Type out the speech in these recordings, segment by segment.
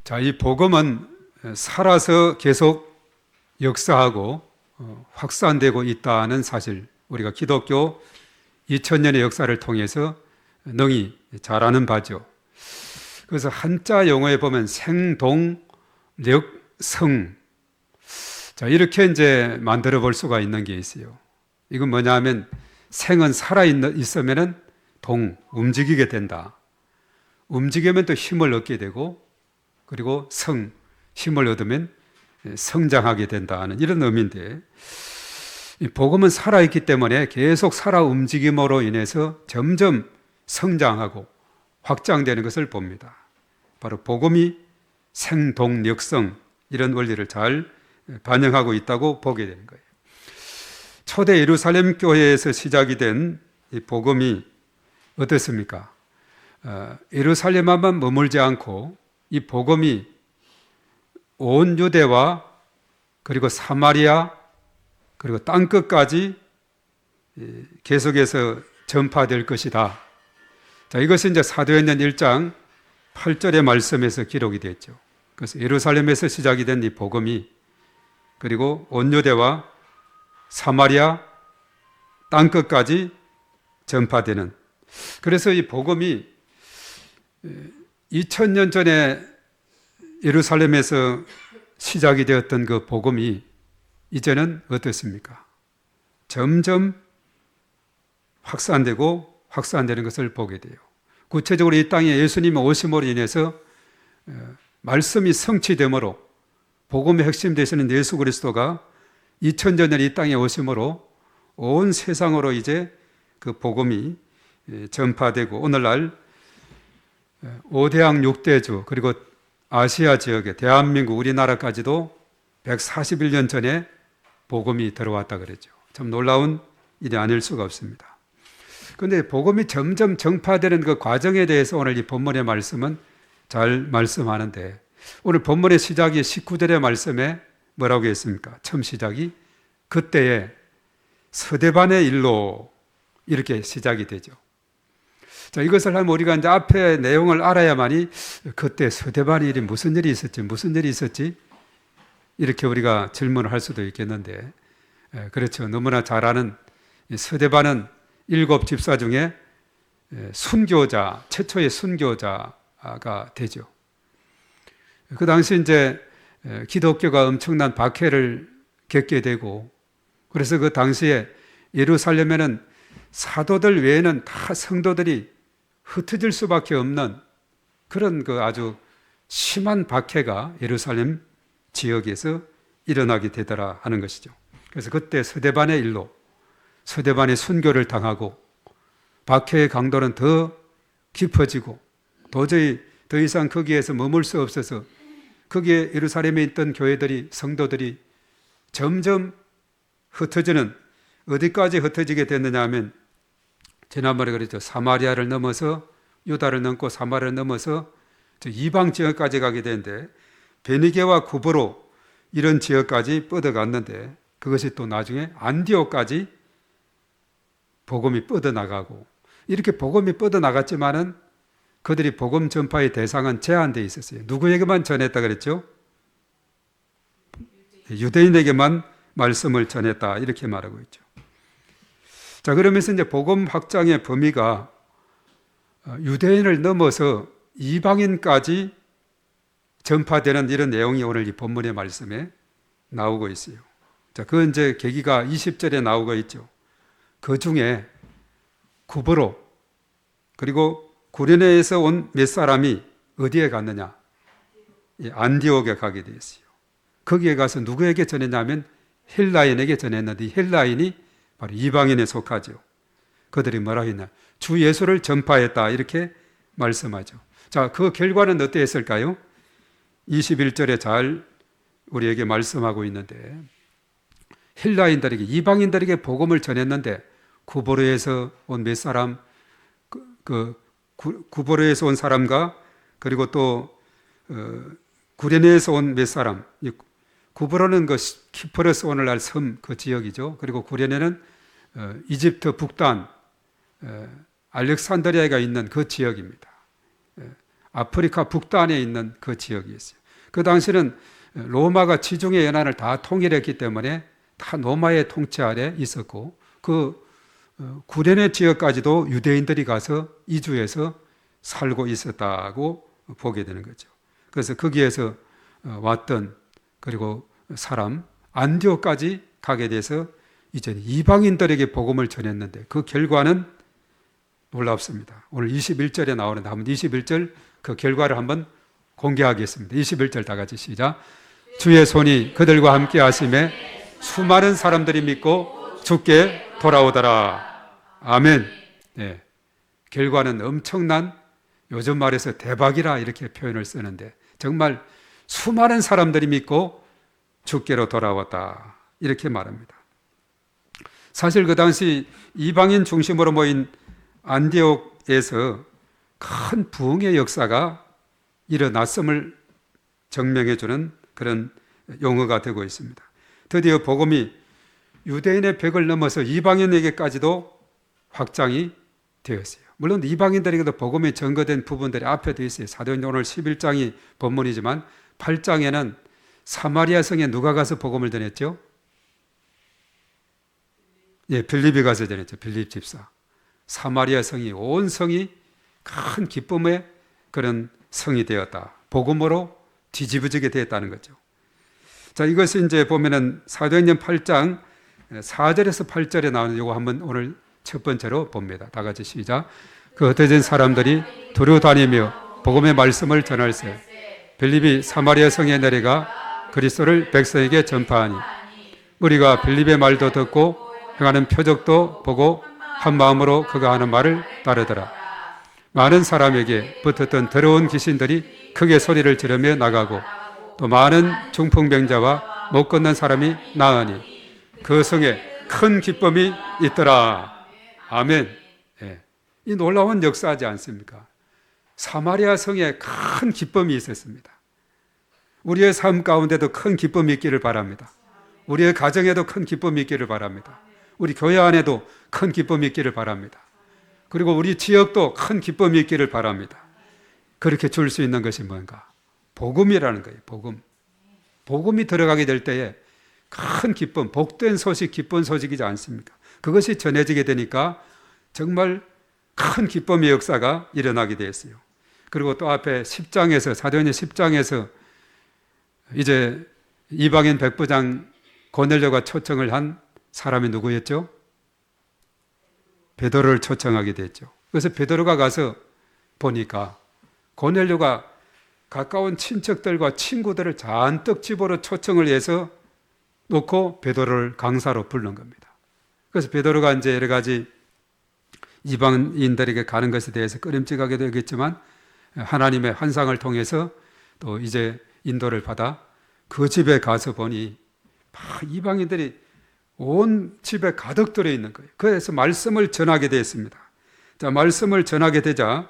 자, 이 복음은 살아서 계속 역사하고 확산되고 있다는 사실, 우리가 기독교 2000년의 역사를 통해서 능히 잘 아는 바죠. 그래서 한자 용어에 보면 생동력성, 자, 이렇게 이제 만들어 볼 수가 있는 게 있어요. 이건 뭐냐 하면 생은 살아있으면 움직이게 된다. 움직이면 또 힘을 얻게 되고, 그리고 힘을 얻으면 성장하게 된다는 이런 의미인데, 이 복음은 살아있기 때문에 계속 살아 움직임으로 인해서 점점 성장하고 확장되는 것을 봅니다. 바로 복음이 생동력성, 이런 원리를 잘 반영하고 있다고 보게 되는 거예요. 초대 예루살렘 교회에서 시작이 된 이 복음이 어떻습니까? 예루살렘만 머물지 않고 이 복음이 온 유대와 그리고 사마리아 그리고 땅끝까지 계속해서 전파될 것이다. 자, 이것이 이제 사도행전 1장 8절의 말씀에서 기록이 됐죠. 그래서 예루살렘에서 시작이 된 이 복음이 그리고 온 유대와 사마리아 땅끝까지 전파되는, 그래서 이 복음이 2000년 전에 예루살렘에서 시작이 되었던 그 복음이 이제는 어떻습니까? 점점 확산되는 것을 보게 돼요. 구체적으로 이 땅에 예수님의 오심으로 인해서 말씀이 성취됨으로, 복음의 핵심 되시는 예수 그리스도가 2000년 전에 이 땅에 오심으로 온 세상으로 이제 그 복음이 전파되고, 오늘날 5대양 6대주 그리고 아시아 지역에 대한민국 우리나라까지도 141년 전에 복음이 들어왔다 그랬죠. 참 놀라운 일이 아닐 수가 없습니다. 그런데 복음이 점점 전파되는 그 과정에 대해서 오늘 이 본문의 말씀은 잘 말씀하는데, 오늘 본문의 시작이 19절의 말씀에 뭐라고 했습니까? 처음 시작이 그때에 서대반의 일로 이렇게 시작이 되죠. 자, 이것을 하면 우리가 이제 앞에 내용을 알아야만이 그때 서대반의 일이 무슨 일이 있었지? 이렇게 우리가 질문을 할 수도 있겠는데, 그렇죠. 너무나 잘 아는 서대반은 7 집사 중에 최초의 순교자가 되죠. 그 당시 이제 기독교가 엄청난 박해를 겪게 되고, 그래서 그 당시에 예루살렘에는 사도들 외에는 다 성도들이 흩어질 수밖에 없는 그런 그 아주 심한 박해가 예루살렘 지역에서 일어나게 되더라 하는 것이죠. 그래서 그때 서대반의 일로, 서대반의 순교를 당하고 박해의 강도는 더 깊어지고 도저히 더 이상 거기에서 머물 수 없어서 거기에 예루살렘에 있던 교회들이, 성도들이 점점 흩어지는, 어디까지 흩어지게 됐느냐 하면 지난번에 그랬죠. 사마리아를 넘어서 유다를 넘고 사마리아를 넘어서 이방 지역까지 가게 되는데, 베니게와 구브로 이런 지역까지 뻗어갔는데, 그것이 또 나중에 안디옥까지 복음이 뻗어나가고, 이렇게 복음이 뻗어나갔지만은 그들이 복음 전파의 대상은 제한되어 있었어요. 누구에게만 전했다 그랬죠? 유대인에게만 말씀을 전했다, 이렇게 말하고 있죠. 자, 그러면서 이제 복음 확장의 범위가 유대인을 넘어서 이방인까지 전파되는 이런 내용이 오늘 이 본문의 말씀에 나오고 있어요. 자, 그 이제 계기가 20절에 나오고 있죠. 그 중에 구브로 그리고 구레네에서 온 몇 사람이 어디에 갔느냐? 안디옥에 가게 되었어요. 거기에 가서 누구에게 전했냐면 헬라인에게 전했는데, 이 헬라인이 바로 이방인에 속하죠. 그들이 뭐라 했냐? 주 예수를 전파했다, 이렇게 말씀하죠. 자, 그 결과는 어땠을까요? 21절에 잘 우리에게 말씀하고 있는데, 헬라인들에게, 이방인들에게 복음을 전했는데 구브로에서 온 몇 사람, 구브로에서 온 사람과 그리고 또 구레네에서 온 몇 사람, 구브로는 그 키프러스 오늘날 섬 그 지역이죠. 그리고 구레네는 이집트 북단 알렉산드리아가 있는 그 지역입니다. 아프리카 북단에 있는 그 지역이었어요. 그 당시는 로마가 지중해 연안을 다 통일했기 때문에 다 로마의 통치 아래 있었고 그 구레네 지역까지도 유대인들이 가서 이주해서 살고 있었다고 보게 되는 거죠. 그래서 거기에서 왔던 그리고 사람 안디옥까지 가게 돼서 이제 이방인들에게 복음을 전했는데 그 결과는 놀랍습니다. 오늘 21절에 나오는데 한번 21절 그 결과를 한번 공개하겠습니다. 21절 다 같이 시작. 주의 손이 그들과 함께 하심에 수많은 사람들이 믿고 주께 돌아오더라. 아멘. 네. 결과는 엄청난, 요즘 말해서 대박이라 이렇게 표현을 쓰는데 정말 수많은 사람들이 믿고 주께로 돌아왔다 이렇게 말합니다. 사실 그 당시 이방인 중심으로 모인 안디옥에서 큰 부흥의 역사가 일어났음을 증명해 주는 그런 용어가 되고 있습니다. 드디어 복음이 유대인의 벽을 넘어서 이방인에게까지도 확장이 되었어요. 물론 이방인들에게도 복음이 전거된 부분들이 앞에도 있어요. 사도행전 오늘 11장이 본문이지만 8장에는 사마리아 성에 누가 가서 복음을 전했죠? 예, 빌립이 가서 전했죠. 빌립 집사. 사마리아 성이, 온 성이 큰 기쁨의 그런 성이 되었다. 복음으로 뒤집어지게 되었다는 거죠. 자, 이것이 이제 보면은 사도행전 8장 4절에서 8절에 나오는 이거 한번 오늘 첫 번째로 봅니다. 다 같이 시작. 그 흩어진 사람들이 두루 다니며 복음의 말씀을 전할세. 빌립이 사마리아 성에 내려가 그리스도를 백성에게 전파하니 우리가 빌립의 말도 듣고 행하는 표적도 보고 한 마음으로 그가 하는 말을 따르더라. 많은 사람에게 붙었던 더러운 귀신들이 크게 소리를 지르며 나가고 또 많은 중풍병자와 못 걷는 사람이 나으니 그 성에 큰 기쁨이 있더라. 아멘. 예. 이 놀라운 역사하지 않습니까? 사마리아 성에 큰 기쁨이 있었습니다. 우리의 삶 가운데도 큰 기쁨이 있기를 바랍니다. 우리의 가정에도 큰 기쁨이 있기를 바랍니다. 우리 교회 안에도 큰 기쁨이 있기를 바랍니다. 그리고 우리 지역도 큰 기쁨이 있기를 바랍니다. 그렇게 줄 수 있는 것이 뭔가? 복음이라는 거예요. 복음. 복음이 들어가게 될 때에 큰 기쁨, 복된 소식, 기쁜 소식이지 않습니까? 그것이 전해지게 되니까 정말 큰 기쁨의 역사가 일어나게 되었어요. 그리고 또 앞에 10장에서, 사도행전 10장에서 이제 이방인 백부장 고넬료가 초청을 한 사람이 누구였죠? 베드로를 초청하게 됐죠. 그래서 베드로가 가서 보니까 고넬료가 가까운 친척들과 친구들을 잔뜩 집으로 초청을 해서 놓고 베드로를 강사로 부른 겁니다. 그래서 베드로가 이제 여러 가지 이방인들에게 가는 것에 대해서 꺼림직하게 되겠지만 하나님의 환상을 통해서 또 이제 인도를 받아 그 집에 가서 보니 이방인들이 온 집에 가득 들어 있는 거예요. 그래서 말씀을 전하게 되었습니다. 자, 말씀을 전하게 되자,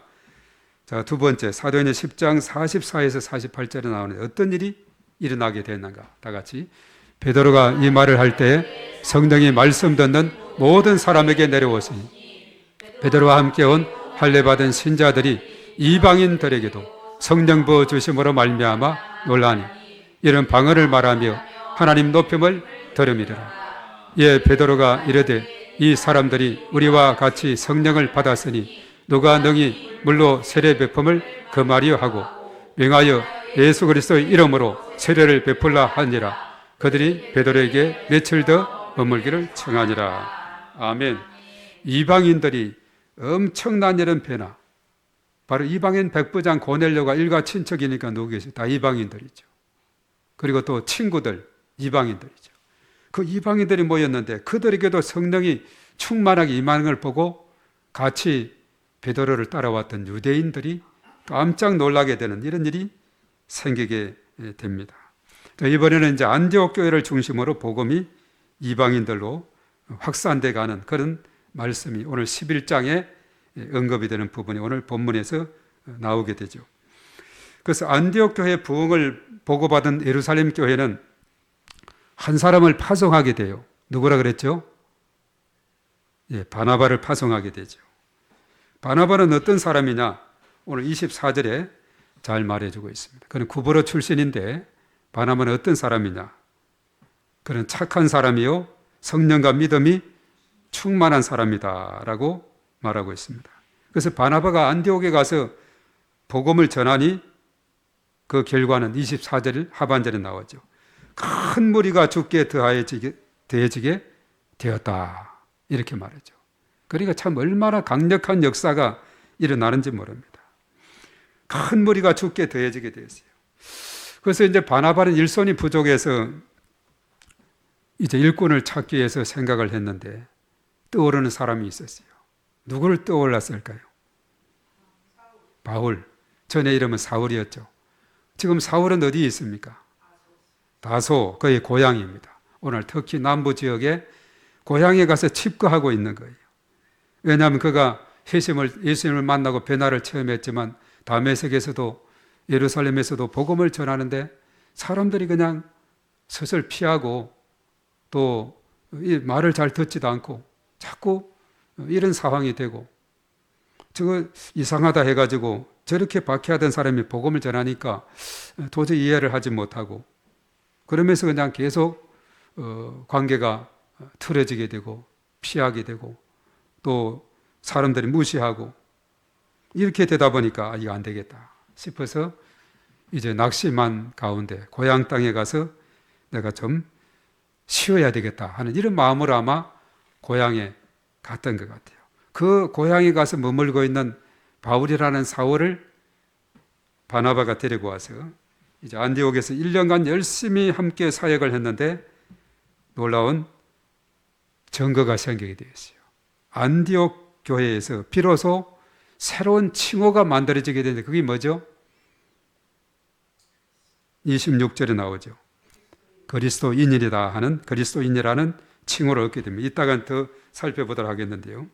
자, 두 번째, 사도행전 10장 44에서 48절에 나오는 어떤 일이 일어나게 되었는가? 다 같이. 베드로가 이 말을 할 때 성령이 말씀 듣는 모든 사람에게 내려오시니 베드로와 함께 온 할례 받은 신자들이 이방인들에게도 성령 부어 주심으로 말미암아 놀라니 이런 방언을 말하며 하나님 높임을 들음이더라. 예, 베드로가 이르되 이 사람들이 우리와 같이 성령을 받았으니 누가 능히 물로 세례 베품을 금하리요 하고 명하여 예수 그리스도의 이름으로 세례를 베풀라 하니라. 그들이 베드로에게 며칠 더 머물기를 청하니라. 아멘. 이방인들이 엄청난 이런 변화, 바로 이방인 백부장 고넬료가 일가 친척이니까 누구 계세요? 다 이방인들이죠. 그리고 또 친구들 이방인들이죠. 그 이방인들이 모였는데 그들에게도 성령이 충만하게 임하는 걸 보고 같이 베드로를 따라왔던 유대인들이 깜짝 놀라게 되는 이런 일이 생기게 됩니다. 이번에는 이제 안디옥 교회를 중심으로 복음이 이방인들로 확산돼 가는 그런 말씀이 오늘 11장에 언급이 되는 부분이 오늘 본문에서 나오게 되죠. 그래서 안디옥 교회 부흥을 보고받은 예루살렘 교회는 한 사람을 파송하게 돼요. 누구라 그랬죠? 예, 바나바를 파송하게 되죠. 바나바는 어떤 사람이냐? 오늘 24절에 잘 말해주고 있습니다. 그는 구브로 출신인데 바나바는 어떤 사람이냐? 그는 착한 사람이요 성령과 믿음이 충만한 사람이다라고 말하고 있습니다. 그래서 바나바가 안디옥에 가서 복음을 전하니 그 결과는 24절 하반절에 나오죠. 큰 무리가 주께 더해지게 되었다. 이렇게 말하죠. 그러니까 참 얼마나 강력한 역사가 일어나는지 모릅니다. 큰 무리가 주께 더해지게 되었어요. 그래서 이제 바나바는 일손이 부족해서 이제 일꾼을 찾기 위해서 생각을 했는데 떠오르는 사람이 있었어요. 누구를 떠올랐을까요? 바울. 전에 이름은 사울이었죠. 지금 사울은 어디에 있습니까? 다소, 그의 고향입니다. 오늘 특히 남부 지역에 고향에 가서 칩거하고 있는 거예요. 왜냐하면 그가 예수님을 만나고 변화를 체험했지만 다메섹에서도 예루살렘에서도 복음을 전하는데 사람들이 그냥 스스로 피하고 또 말을 잘 듣지도 않고 자꾸 이런 상황이 되고 저거 이상하다 해가지고 저렇게 박해하던 사람이 복음을 전하니까 도저히 이해를 하지 못하고 그러면서 그냥 계속 관계가 틀어지게 되고 피하게 되고 또 사람들이 무시하고 이렇게 되다 보니까 이거 안 되겠다 싶어서 이제 낙심한 가운데 고향 땅에 가서 내가 좀 쉬어야 되겠다 하는 이런 마음으로 아마 고향에 갔던 것 같아요. 그 고향에 가서 머물고 있는 바울이라는 사울을 바나바가 데리고 와서 이제 안디옥에서 1년간 열심히 함께 사역을 했는데 놀라운 증거가 생기게 되었어요. 안디옥 교회에서 비로소 새로운 칭호가 만들어지게 되는데 그게 뭐죠? 26절에 나오죠. 그리스도인이다 하는 그리스도인이라는 칭호를 얻게 됩니다. 이따간 더 살펴보도록 하겠는데요.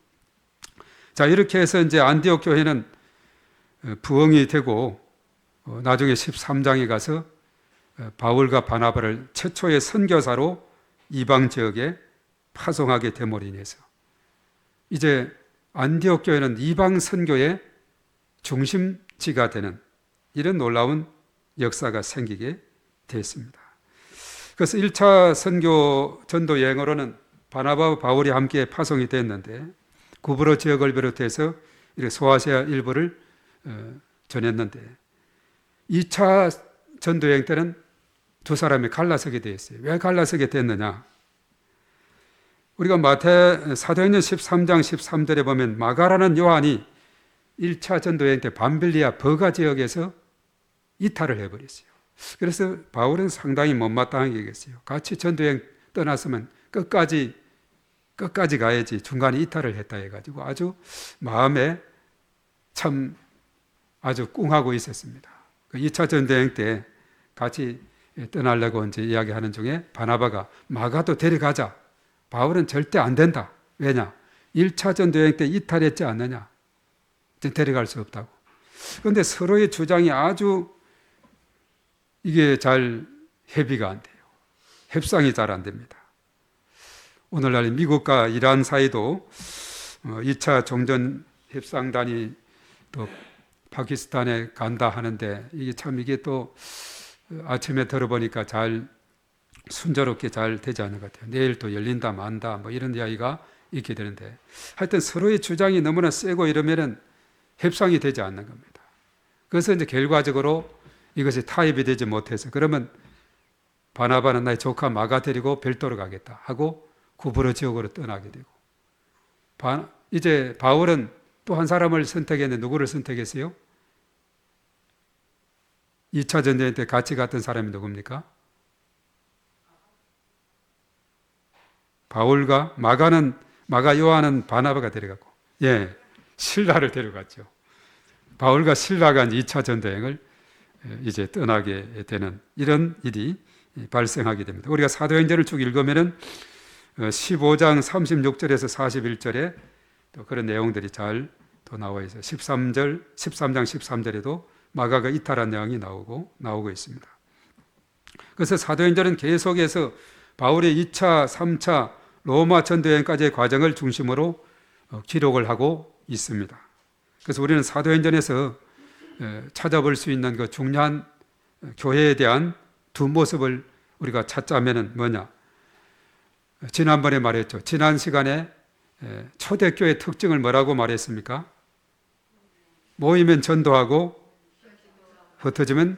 자, 이렇게 해서 이제 안디옥 교회는 부흥이 되고 나중에 13장에 가서 바울과 바나바를 최초의 선교사로 이방 지역에 파송하게 됨으로 인해서 이제 안디옥 교회는 이방 선교의 중심지가 되는 이런 놀라운 역사가 생기게 됐습니다. 그래서 1차 선교 전도 여행으로는 바나바와 바울이 함께 파송이 됐는데 구브로 지역을 비롯해서 소아시아 일부를 전했는데 2차 전도 여행 때는 두 사람이 갈라서게 되었어요. 왜 갈라서게 됐느냐? 우리가 사도행전 13장 13절에 보면 마가라는 요한이 1차 전도 여행 때 밤빌리아 버가 지역에서 이탈을 해버렸어요. 그래서 바울은 상당히 못마땅하게 여겼어요. 같이 전도여행 떠났으면 끝까지 가야지 중간에 이탈을 했다 해가지고 아주 마음에 참 아주 꿍하고 있었습니다. 2차 전도여행 때 같이 떠나려고 이제 이야기하는 중에 바나바가 마가도 데려가자. 바울은 절대 안 된다. 왜냐? 1차 전도여행 때 이탈했지 않느냐? 데려갈 수 없다고. 그런데 서로의 주장이 아주 이게 잘 협의가 안 돼요. 협상이 잘 안 됩니다. 오늘날 미국과 이란 사이도 2차 종전 협상단이 또 파키스탄에 간다 하는데 이게 또 아침에 들어보니까 잘 순조롭게 잘 되지 않는 것 같아요. 내일 또 열린다 만다 뭐 이런 이야기가 있게 되는데 하여튼 서로의 주장이 너무나 세고 이러면은 협상이 되지 않는 겁니다. 그래서 이제 결과적으로 이것이 타협이 되지 못해서 그러면 바나바는 나의 조카 마가 데리고 별도로 가겠다 하고 구브로 지역으로 떠나게 되고 이제 바울은 또 한 사람을 선택했는데 누구를 선택했어요? 2차 전쟁 때 같이 갔던 사람이 누굽니까? 바울과 마가 요한은 바나바가 데려갔고 실라를 데려갔죠. 바울과 실라가 2차 전쟁을 이제 떠나게 되는 이런 일이 발생하게 됩니다. 우리가 사도행전을 쭉 읽으면은 15장 36절에서 41절에 또 그런 내용들이 잘 또 나와 있어요. 13장 13절에도 마가가 이탈한 내용이 나오고 있습니다. 그래서 사도행전은 계속해서 바울의 2차, 3차 로마 전도여행까지의 과정을 중심으로 기록을 하고 있습니다. 그래서 우리는 사도행전에서 찾아볼 수 있는 그 중요한 교회에 대한 두 모습을 우리가 찾자면은 뭐냐? 지난번에 말했죠. 지난 시간에 초대교회 특징을 뭐라고 말했습니까? 모이면 전도하고 흩어지면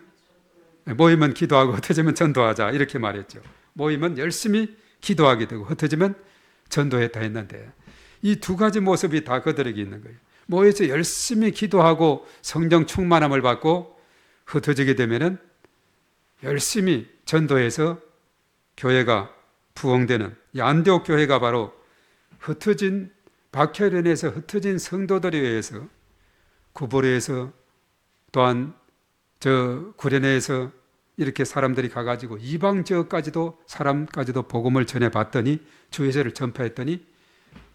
모이면 기도하고 흩어지면 전도하자 이렇게 말했죠. 모이면 열심히 기도하게 되고 흩어지면 전도했다 했는데 이 두 가지 모습이 다 그들에게 있는 거예요. 모여서 열심히 기도하고 성령 충만함을 받고 흩어지게 되면은 열심히 전도해서 교회가 부흥되는 이 안디옥 교회가 바로 흩어진 박해련에서 흩어진 성도들에 의해서 구보로에서 또한 저 구레네에서 이렇게 사람들이 가가지고 이방 지역까지도 사람까지도 복음을 전해봤더니 주의제를 전파했더니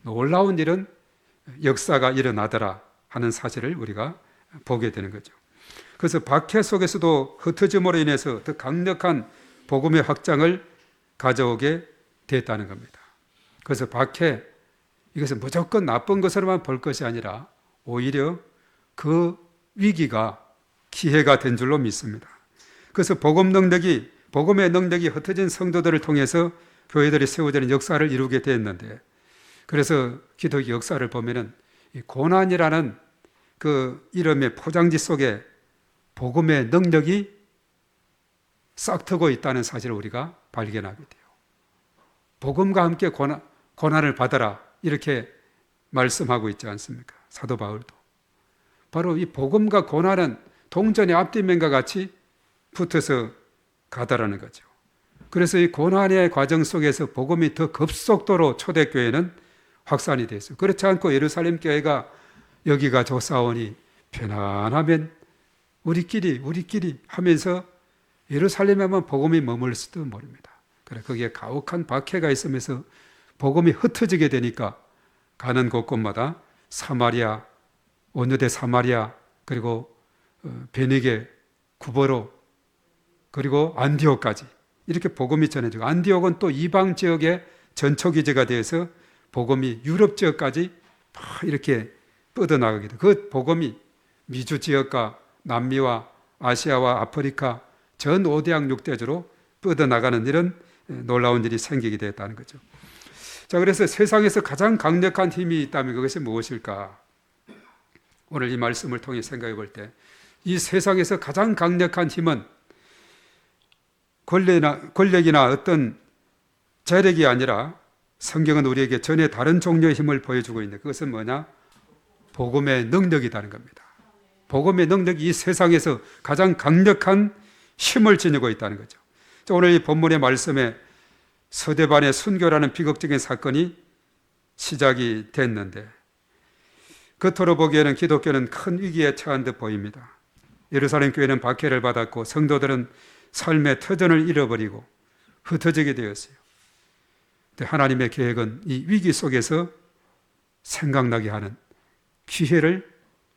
놀라운 일은 역사가 일어나더라 하는 사실을 우리가 보게 되는 거죠. 그래서 박해 속에서도 흩어짐으로 인해서 더 강력한 복음의 확장을 가져오게 됐다는 겁니다. 그래서 박해 이것은 무조건 나쁜 것으로만 볼 것이 아니라 오히려 그 위기가 기회가 된 줄로 믿습니다. 그래서 복음의 능력이 흩어진 성도들을 통해서 교회들이 세워지는 역사를 이루게 됐는데 그래서 기독교 역사를 보면은 이 고난이라는 그 이름의 포장지 속에 복음의 능력이 싹트고 있다는 사실을 우리가 발견하게 돼요. 복음과 함께 고난을 받아라 이렇게 말씀하고 있지 않습니까? 사도 바울도. 바로 이 복음과 고난은 동전의 앞뒷면과 같이 붙어서 가다라는 거죠. 그래서 이 고난의 과정 속에서 복음이 더 급속도로 초대교회는 확산이 됐어요. 그렇지 않고 예루살렘 교회가 여기가 좋사오니 편안하면 우리끼리 하면서 예루살렘에만 복음이 머물지도 모릅니다. 그래 거기에 가혹한 박해가 있으면서 복음이 흩어지게 되니까 가는 곳곳마다 사마리아, 온유대 사마리아, 그리고 베니게, 구버로, 그리고 안디옥까지 이렇게 복음이 전해지고 안디옥은 또 이방 지역의 전초기지가 되어서 복음이 유럽 지역까지 이렇게 뻗어나가게 돼요. 그 복음이 미주 지역과 남미와 아시아와 아프리카 전 5대양 6대주로 뻗어나가는 이런 놀라운 일이 생기게 됐다는 거죠. 자, 그래서 세상에서 가장 강력한 힘이 있다면 그것이 무엇일까? 오늘 이 말씀을 통해 생각해 볼 때 이 세상에서 가장 강력한 힘은 권력이나 어떤 재력이 아니라 성경은 우리에게 전혀 다른 종류의 힘을 보여주고 있는데 그것은 뭐냐? 복음의 능력이라는 겁니다. 복음의 능력이 이 세상에서 가장 강력한 힘을 지니고 있다는 거죠. 오늘 이 본문의 말씀에 서대반의 순교라는 비극적인 사건이 시작이 됐는데 겉으로 보기에는 기독교는 큰 위기에 처한 듯 보입니다. 예루살렘 교회는 박해를 받았고 성도들은 삶의 터전을 잃어버리고 흩어지게 되었어요. 하나님의 계획은 이 위기 속에서 생각나게 하는 기회를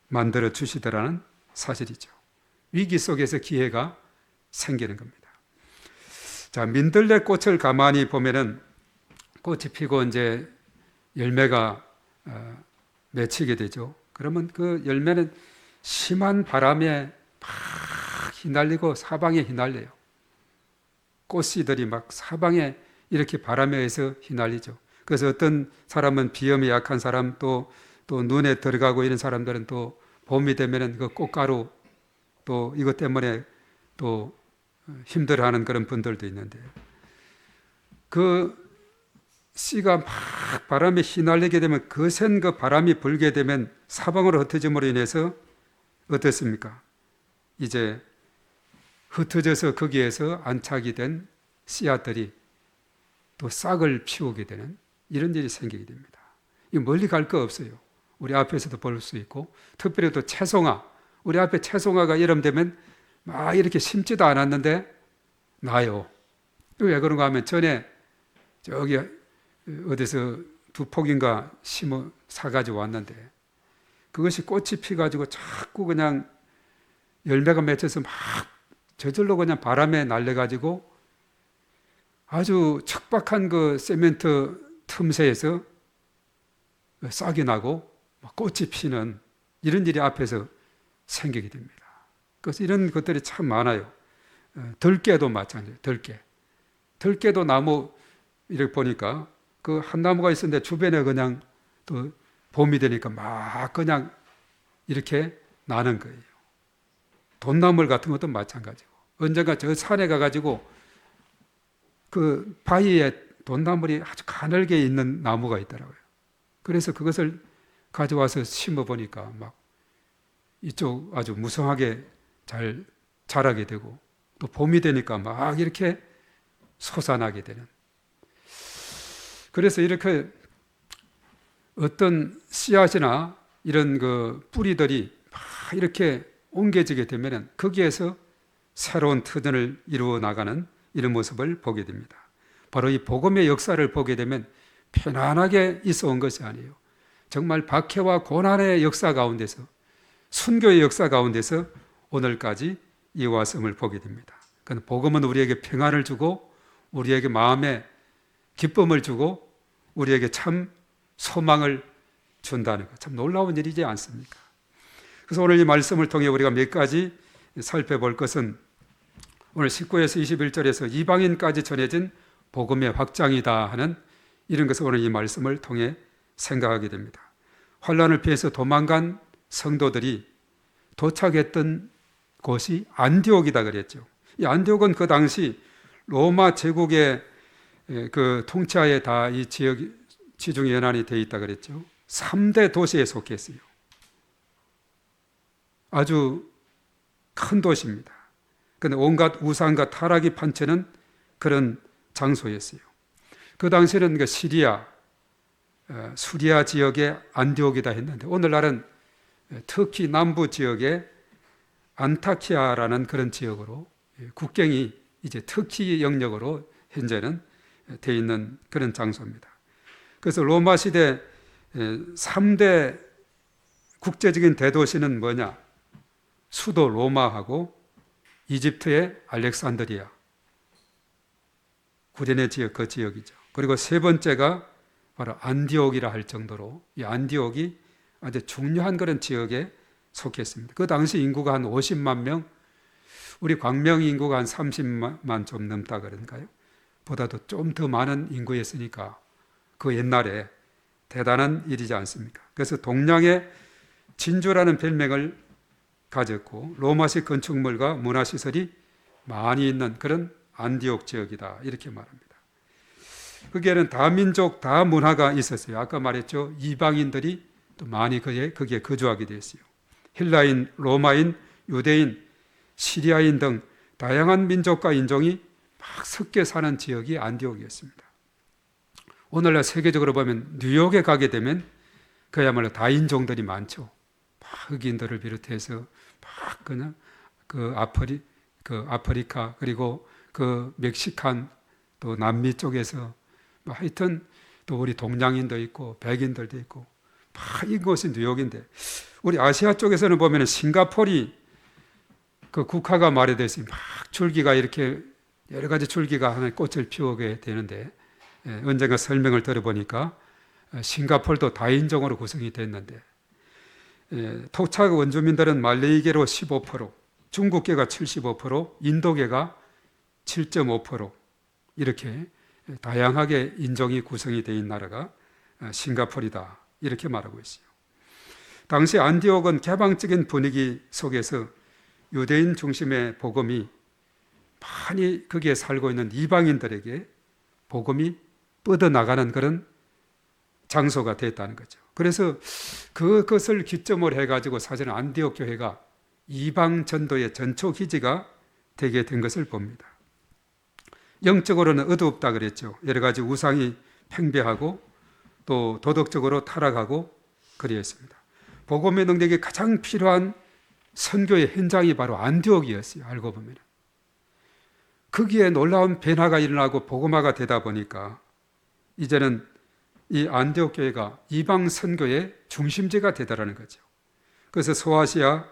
만들어 주시더라는 사실이죠. 위기 속에서 기회가 생기는 겁니다. 자, 민들레 꽃을 가만히 보면은 꽃이 피고 이제 열매가 맺히게 되죠. 그러면 그 열매는 심한 바람에 막 휘날리고 사방에 휘날려요. 꽃씨들이 막 사방에 이렇게 바람에 의해서 휘날리죠. 그래서 어떤 사람은 비염이 약한 사람 또 눈에 들어가고 이런 사람들은 또 봄이 되면은 그 꽃가루 또 이것 때문에 또 힘들어하는 그런 분들도 있는데 그 씨가 막 바람에 휘날리게 되면 거센 그 바람이 불게 되면 사방으로 흩어짐으로 인해서 어떻습니까? 이제 흩어져서 거기에서 안착이 된 씨앗들이 또 싹을 피우게 되는 이런 일이 생기게 됩니다. 이 멀리 갈 거 없어요. 우리 앞에서도 볼 수 있고 특별히 또 채송화 우리 앞에 채송화가 여름 되면 막 이렇게 심지도 않았는데 나요. 왜 그런가 하면 전에 저기 어디서 2폭인가 사가지고 왔는데 그것이 꽃이 피가지고 자꾸 그냥 열매가 맺혀서 막 저절로 그냥 바람에 날려가지고 아주 척박한 그 세멘트 틈새에서 싹이 나고 꽃이 피는 이런 일이 앞에서 생기게 됩니다. 그래서 이런 것들이 참 많아요. 들깨도 마찬가지예요. 들깨도 나무 이렇게 보니까 그 한 나무가 있었는데 주변에 그냥 또 봄이 되니까 막 그냥 이렇게 나는 거예요. 돈나물 같은 것도 마찬가지고, 언젠가 저 산에 가가지고 그 바위에 돈나물이 아주 가늘게 있는 나무가 있더라고요. 그래서 그것을 가져와서 심어 보니까 막 이쪽 아주 무성하게 잘 자라게 되고, 또 봄이 되니까 막 이렇게 솟아나게 되는. 그래서 이렇게 어떤 씨앗이나 이런 그 뿌리들이 막 이렇게 옮겨지게 되면 거기에서 새로운 터전을 이루어 나가는 이런 모습을 보게 됩니다. 바로 이 복음의 역사를 보게 되면 편안하게 있어 온 것이 아니에요. 정말 박해와 고난의 역사 가운데서, 순교의 역사 가운데서 오늘까지 이어왔음을 보게 됩니다. 그러니까 복음은 우리에게 평안을 주고, 우리에게 마음에 기쁨을 주고, 우리에게 참 소망을 준다는 것, 참 놀라운 일이지 않습니까? 그래서 오늘 이 말씀을 통해 우리가 몇 가지 살펴볼 것은, 오늘 19에서 21절에서 이방인까지 전해진 복음의 확장이다 하는 이런 것을 오늘 이 말씀을 통해 생각하게 됩니다. 환란을 피해서 도망간 성도들이 도착했던 곳이 안디옥이다 그랬죠. 이 안디옥은 그 당시 로마 제국의 그 통치하에 다 이 지역이 지중 연안이 되어 있다 그랬죠. 3대 도시에 속했어요. 아주 큰 도시입니다. 그런데 온갖 우상과 타락이 판치는 그런 장소였어요. 그 당시에는 그 시리아, 수리아 지역의 안디옥이다 했는데, 오늘날은 터키 남부 지역의 안타키아라는 그런 지역으로, 국경이 이제 터키 영역으로 현재는 되어 있는 그런 장소입니다. 그래서 로마 시대 3대 국제적인 대도시는 뭐냐? 수도 로마하고 이집트의 알렉산드리아, 구레네 지역, 그 지역이죠. 그리고 세 번째가 바로 안디옥이라 할 정도로 이 안디옥이 아주 중요한 그런 지역에 속했습니다. 그 당시 인구가 한 50만 명, 우리 광명 인구가 한 30만 좀 넘다 그런가요? 보다도 좀 더 많은 인구였으니까 그 옛날에 대단한 일이지 않습니까? 그래서 동양의 진주라는 별명을 가졌고, 로마식 건축물과 문화시설이 많이 있는 그런 안디옥 지역이다 이렇게 말합니다. 거기에는 다민족 다문화가 있었어요. 아까 말했죠. 이방인들이 또 많이 거기에 거주하게 되었어요. 헬라인, 로마인, 유대인, 시리아인 등 다양한 민족과 인종이 막 섞여 사는 지역이 안디옥이었습니다. 오늘날 세계적으로 보면 뉴욕에 가게 되면 그야말로 다인종들이 많죠. 막 흑인들을 비롯해서 막 그냥 그 아프리카 그리고 그 멕시칸 또 남미 쪽에서 뭐 하여튼 또 우리 동양인도 있고 백인들도 있고 막 이곳이 뉴욕인데, 우리 아시아 쪽에서는 보면 싱가포르이 그 국화가 마련됐어요. 막 줄기가 이렇게 여러 가지 줄기가 하나의 꽃을 피우게 되는데, 언젠가 설명을 들어보니까 싱가포르도 다인종으로 구성이 됐는데, 토착 원주민들은 말레이계로 15%, 중국계가 75%, 인도계가 7.5% 이렇게 다양하게 인종이 구성이 되어 있는 나라가 싱가포르이다 이렇게 말하고 있어요. 당시 안디옥은 개방적인 분위기 속에서 유대인 중심의 복음이 많이 거기에 살고 있는 이방인들에게 복음이 뻗어나가는 그런 장소가 됐다는 거죠. 그래서 그것을 기점으로 해가지고 사실은 안디옥 교회가 이방 전도의 전초 기지가 되게 된 것을 봅니다. 영적으로는 어둡다 그랬죠. 여러 가지 우상이 팽배하고 또 도덕적으로 타락하고 그랬습니다. 복음의 능력이 가장 필요한 선교의 현장이 바로 안디옥이었어요. 알고 보면 거기에 놀라운 변화가 일어나고 복음화가 되다 보니까 이제는 이 안디옥 교회가 이방 선교의 중심지가 되더라는 거죠. 그래서 소아시아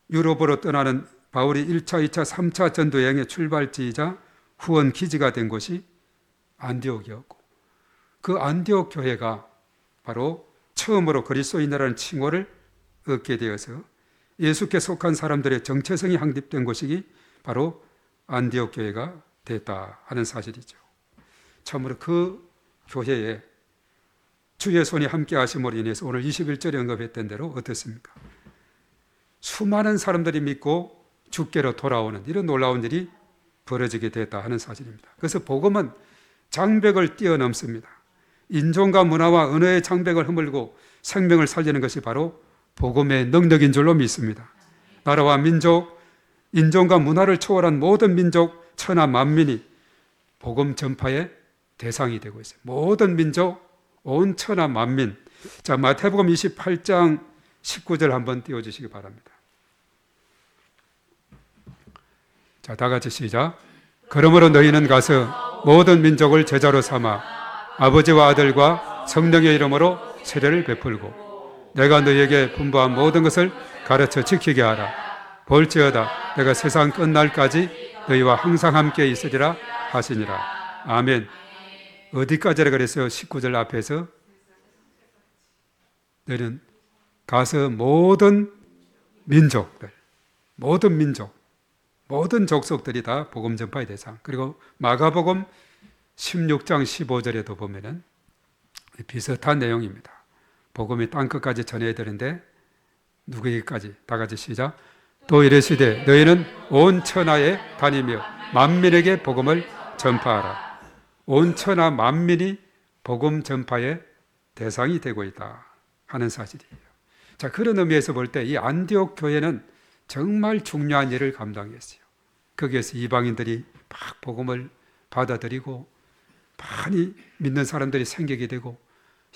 유럽으로 떠나는 바울이 1차, 2차, 3차 전도 여행의 출발지이자 후원 기지가 된 곳이 안디옥이었고, 그 안디옥 교회가 바로 처음으로 그리스도인이라는 칭호를 얻게 되어서 예수께 속한 사람들의 정체성이 확립된 곳이 바로 안디옥 교회가 됐다 하는 사실이죠. 참으로 그 교회에 주의 손이 함께 하심으로 인해서 오늘 21절에 언급했던 대로 어떻습니까? 수많은 사람들이 믿고 주께로 돌아오는 이런 놀라운 일이 벌어지게 됐다 하는 사실입니다. 그래서 복음은 장벽을 뛰어넘습니다. 인종과 문화와 언어의 장벽을 허물고 생명을 살리는 것이 바로 복음의 능력인 줄로 믿습니다. 나라와 민족, 인종과 문화를 초월한 모든 민족, 천하 만민이 복음 전파의 대상이 되고 있어요. 모든 민족, 온 천하 만민. 자, 마태복음 28장 19절 한번 띄워주시기 바랍니다. 자, 다 같이 시작. 그러므로 너희는 가서 모든 민족을 제자로 삼아 아버지와 아들과 성령의 이름으로 세례를 베풀고 내가 너희에게 분부한 모든 것을 가르쳐 지키게 하라. 볼지어다 내가 세상 끝날까지 너희와 항상 함께 있으리라 하시니라. 아멘. 어디까지라 그랬어요? 19절 앞에서 너희는 가서 모든 민족들, 모든 민족, 모든 족속들이 다 복음 전파의 대상. 그리고 마가복음 16장 15절에도 보면은 비슷한 내용입니다. 복음이 땅끝까지 전해야 되는데 누구에게까지? 다 같이 시작. 또 이르시되 너희는 온 천하에 다니며 만민에게 복음을 전파하라. 온 천하 만민이 복음 전파의 대상이 되고 있다 하는 사실이에요. 자, 그런 의미에서 볼 때 이 안디옥 교회는 정말 중요한 일을 감당했어요. 거기에서 이방인들이 막 복음을 받아들이고 많이 믿는 사람들이 생기게 되고,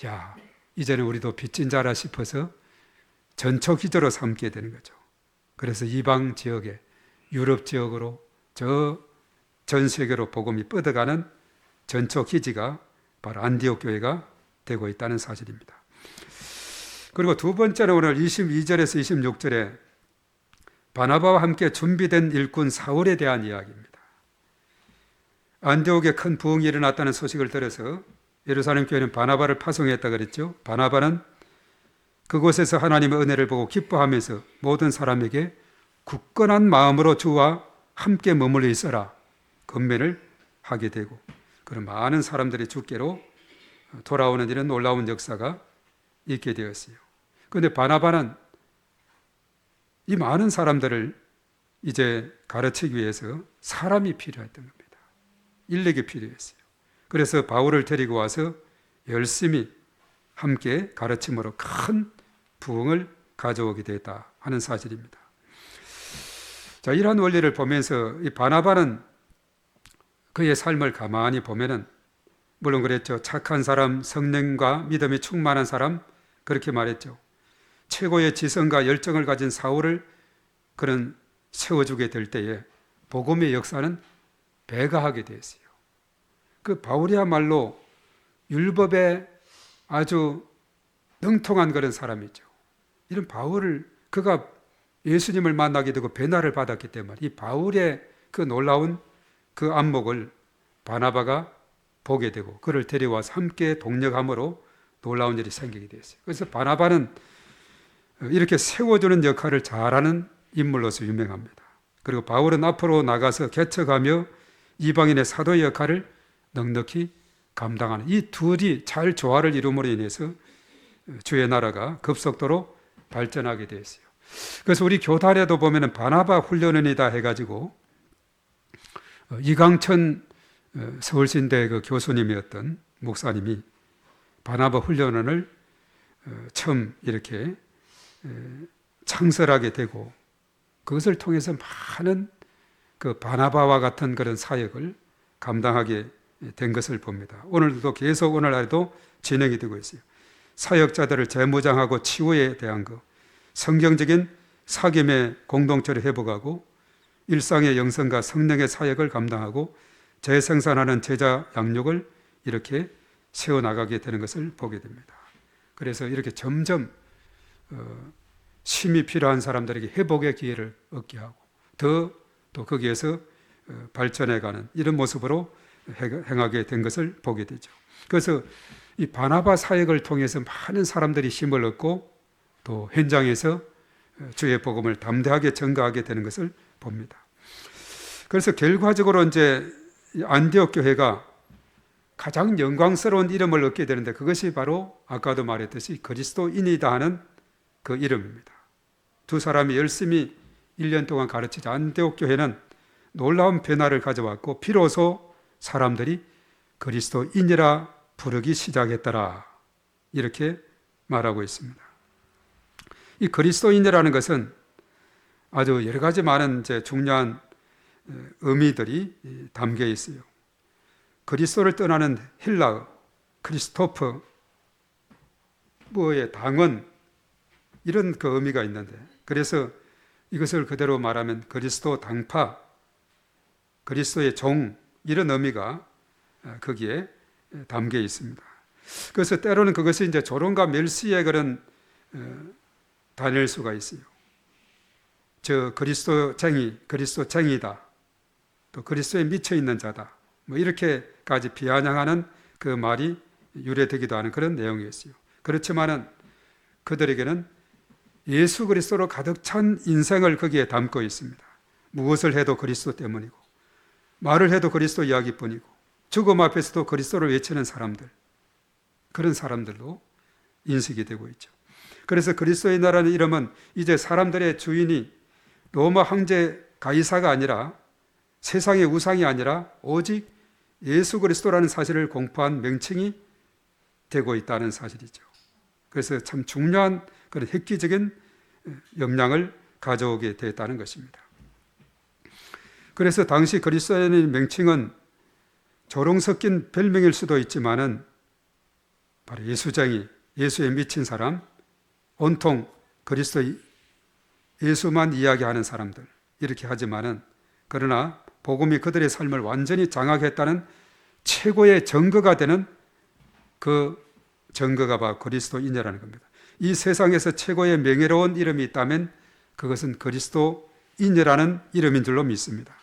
야, 이제는 우리도 빚진 자라 싶어서 전초 기조로 삼게 되는 거죠. 그래서 이방 지역에, 유럽 지역으로 전 세계로 복음이 뻗어가는 전초 기지가 바로 안디옥 교회가 되고 있다는 사실입니다. 그리고 두 번째는 오늘 22절에서 26절에 바나바와 함께 준비된 일꾼 사울에 대한 이야기입니다. 안디옥에 큰 부흥이 일어났다는 소식을 들어서 예루살렘 교회는 바나바를 파송했다 그랬죠. 바나바는 그곳에서 하나님의 은혜를 보고 기뻐하면서 모든 사람에게 굳건한 마음으로 주와 함께 머물러 있어라 권면을 하게 되고, 그런 많은 사람들이 주께로 돌아오는 이런 놀라운 역사가 있게 되었어요. 그런데 바나바는 이 많은 사람들을 이제 가르치기 위해서 사람이 필요했던 겁니다. 인력이 필요했어요. 그래서 바울을 데리고 와서 열심히 함께 가르침으로 큰 부흥을 가져오게 됐다 하는 사실입니다. 자, 이러한 원리를 보면서 이 바나바는 그의 삶을 가만히 보면은, 물론 그랬죠. 착한 사람, 성령과 믿음이 충만한 사람, 그렇게 말했죠. 최고의 지성과 열정을 가진 사울을 그런 세워주게 될 때에 복음의 역사는 배가 하게 되었어요. 그 바울이야말로 율법에 아주 능통한 그런 사람이죠. 이런 바울을, 그가 예수님을 만나게 되고 배나를 받았기 때문에 이 바울의 그 놀라운 그 안목을 바나바가 보게 되고 그를 데려와서 함께 동력함으로 놀라운 일이 생기게 되었어요. 그래서 바나바는 이렇게 세워주는 역할을 잘하는 인물로서 유명합니다. 그리고 바울은 앞으로 나가서 개척하며 이방인의 사도의 역할을 넉넉히 감당하는, 이 둘이 잘 조화를 이룸으로 인해서 주의 나라가 급속도로 발전하게 되었어요. 그래서 우리 교단에도 보면은 바나바 훈련원이다 해가지고 이강천 서울신대 그 교수님이었던 목사님이 바나바 훈련원을 처음 이렇게 창설하게 되고 그것을 통해서 많은 그 바나바와 같은 그런 사역을 감당하게 된 것을 봅니다. 오늘도 계속 오늘날에도 진행이 되고 있어요. 사역자들을 재무장하고 치유에 대한 것, 성경적인 사귐의 공동체를 회복하고 일상의 영성과 성령의 사역을 감당하고 재생산하는 제자 양육을 이렇게 세워나가게 되는 것을 보게 됩니다. 그래서 이렇게 점점 심이 필요한 사람들에게 회복의 기회를 얻게 하고 또 거기에서 발전해가는 이런 모습으로 행하게 된 것을 보게 되죠. 그래서 이 바나바 사역을 통해서 많은 사람들이 힘을 얻고 또 현장에서 주의 복음을 담대하게 전가하게 되는 것을 봅니다. 그래서 결과적으로 이제 안디옥 교회가 가장 영광스러운 이름을 얻게 되는데, 그것이 바로 아까도 말했듯이 그리스도인이다 하는 그 이름입니다. 두 사람이 열심히 1년 동안 가르치자 안디옥 교회는 놀라운 변화를 가져왔고, 비로소 사람들이 그리스도인이라 부르기 시작했더라, 이렇게 말하고 있습니다. 이 그리스도인이라는 것은 아주 여러 가지 많은 이제 중요한 의미들이 담겨 있어요. 그리스도를 떠나는 헬라어 크리스토프, 뭐의 당원, 이런 그 의미가 있는데, 그래서 이것을 그대로 말하면 그리스도 당파, 그리스도의 종, 이런 의미가 거기에 담겨 있습니다. 그래서 때로는 그것이 이제 조롱과 멸시의 그런 다닐 수가 있어요. 저 그리스도쟁이다, 또 그리스도에 미쳐 있는 자다, 뭐 이렇게까지 비아냥하는 그 말이 유래되기도 하는 그런 내용이었어요. 그렇지만은 그들에게는 예수 그리스도로 가득 찬 인생을 거기에 담고 있습니다. 무엇을 해도 그리스도 때문이고, 말을 해도 그리스도 이야기뿐이고, 죽음 앞에서도 그리스도를 외치는 사람들, 그런 사람들로 인식이 되고 있죠. 그래서 그리스도의 나라는 이름은 이제 사람들의 주인이 로마 황제 가이사가 아니라, 세상의 우상이 아니라 오직 예수 그리스도라는 사실을 공포한 명칭이 되고 있다는 사실이죠. 그래서 참 중요한 그런 획기적인 영향을 가져오게 됐다는 것입니다. 그래서 당시 그리스도인의 명칭은 조롱 섞인 별명일 수도 있지만은 바로 예수쟁이, 예수에 미친 사람, 온통 그리스도 예수만 이야기하는 사람들, 이렇게 하지만은, 그러나 복음이 그들의 삶을 완전히 장악했다는 최고의 증거가 되는 그 증거가 바로 그리스도인이라는 겁니다. 이 세상에서 최고의 명예로운 이름이 있다면 그것은 그리스도인이라는 이름인 줄로 믿습니다.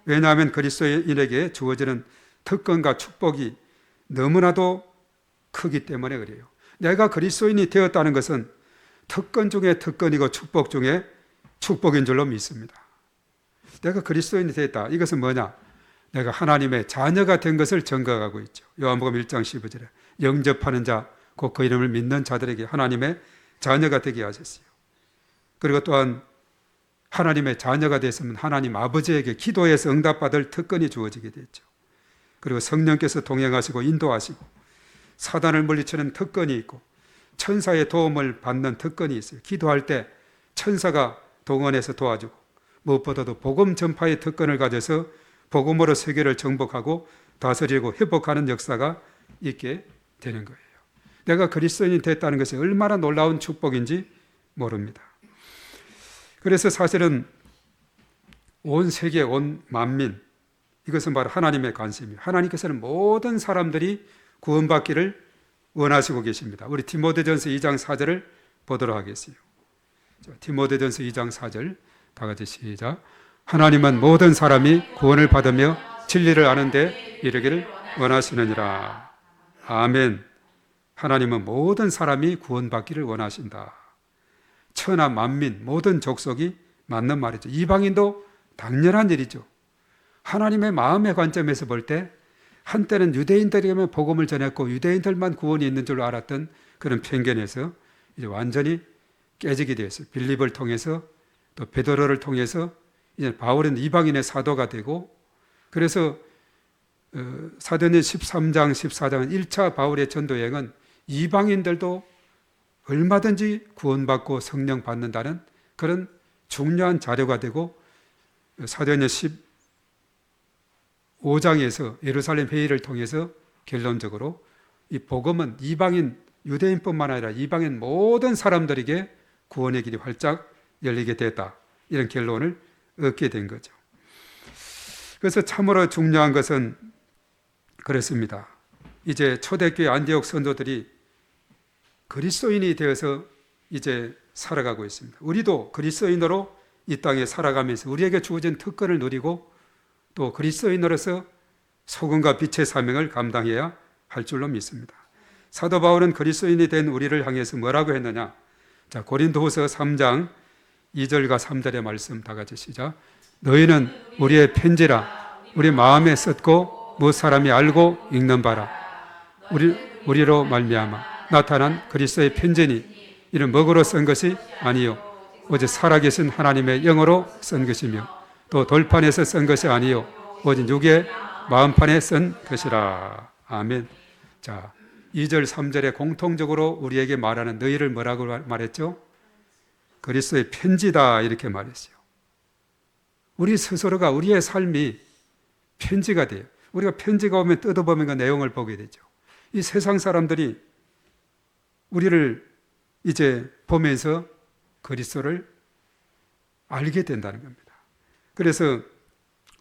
왜냐하면 그리스도인에게 주어지는 특권과 축복이 너무나도 크기 때문에 그래요. 내가 그리스도인이 되었다는 것은 특권 중에 특권이고 축복 중에 축복인 줄로 믿습니다. 내가 그리스도인이 되었다, 이것은 뭐냐? 내가 하나님의 자녀가 된 것을 증거하고 있죠. 요한복음 1장 15절에 영접하는 자, 곧 그 이름을 믿는 자들에게 하나님의 자녀가 되게 하셨어요. 그리고 또한 하나님의 자녀가 됐으면 하나님 아버지에게 기도해서 응답받을 특권이 주어지게 됐죠. 그리고 성령께서 동행하시고 인도하시고 사단을 물리치는 특권이 있고 천사의 도움을 받는 특권이 있어요. 기도할 때 천사가 동원해서 도와주고, 무엇보다도 복음 전파의 특권을 가져서 복음으로 세계를 정복하고 다스리고 회복하는 역사가 있게 되는 거예요. 내가 그리스도인이 됐다는 것이 얼마나 놀라운 축복인지 모릅니다. 그래서 사실은 온 세계, 온 만민, 이것은 바로 하나님의 관심이에요. 하나님께서는 모든 사람들이 구원받기를 원하시고 계십니다. 우리 디모데전서 2장 4절을 보도록 하겠습니다. 디모데전서 2장 4절 다 같이 시작. 하나님은 모든 사람이 구원을 받으며 진리를 아는 데 이르기를 원하시느니라. 아멘. 하나님은 모든 사람이 구원받기를 원하신다. 천하 만민, 모든 족속이 맞는 말이죠. 이방인도 당연한 일이죠. 하나님의 마음의 관점에서 볼 때 한때는 유대인들에게만 복음을 전했고 유대인들만 구원이 있는 줄로 알았던 그런 편견에서 이제 완전히 깨지게 되었어요. 빌립을 통해서, 또 베드로를 통해서 이제 바울은 이방인의 사도가 되고, 그래서 사도행전 13장 14장은 1차 바울의 전도 여행은 이방인들도 얼마든지 구원받고 성령 받는다는 그런 중요한 자료가 되고, 사도행전 15장에서 예루살렘 회의를 통해서 결론적으로 이 복음은 이방인, 유대인뿐만 아니라 이방인 모든 사람들에게 구원의 길이 활짝 열리게 됐다, 이런 결론을 얻게 된 거죠. 그래서 참으로 중요한 것은 그렇습니다. 이제 초대교회 안디옥 선조들이 그리스도인이 되어서 이제 살아가고 있습니다. 우리도 그리스도인으로 이 땅에 살아가면서 우리에게 주어진 특권을 누리고 또 그리스도인으로서 소금과 빛의 사명을 감당해야 할 줄로 믿습니다. 사도 바울은 그리스도인이 된 우리를 향해서 뭐라고 했느냐? 자, 고린도후서 3장 2절과 3절의 말씀 다 같이 시작. 너희는 우리의 편지라 우리 마음에 썼고 무엇 사람이 알고 읽는 바라. 우리로 말미암아 나타난 그리스도의 편지니 이는 먹으로 쓴 것이 아니요 오직 살아계신 하나님의 영으로 쓴 것이며 또 돌판에서 쓴 것이 아니요 오직 육의 마음판에 쓴 것이라. 아멘. 자, 2절 3절에 공통적으로 우리에게 말하는 너희를 뭐라고 말했죠? 그리스도의 편지다 이렇게 말했어요. 우리 스스로가 우리의 삶이 편지가 돼요. 우리가 편지가 오면 뜯어보면 그 내용을 보게 되죠. 이 세상 사람들이 우리를 이제 보면서 그리스도를 알게 된다는 겁니다. 그래서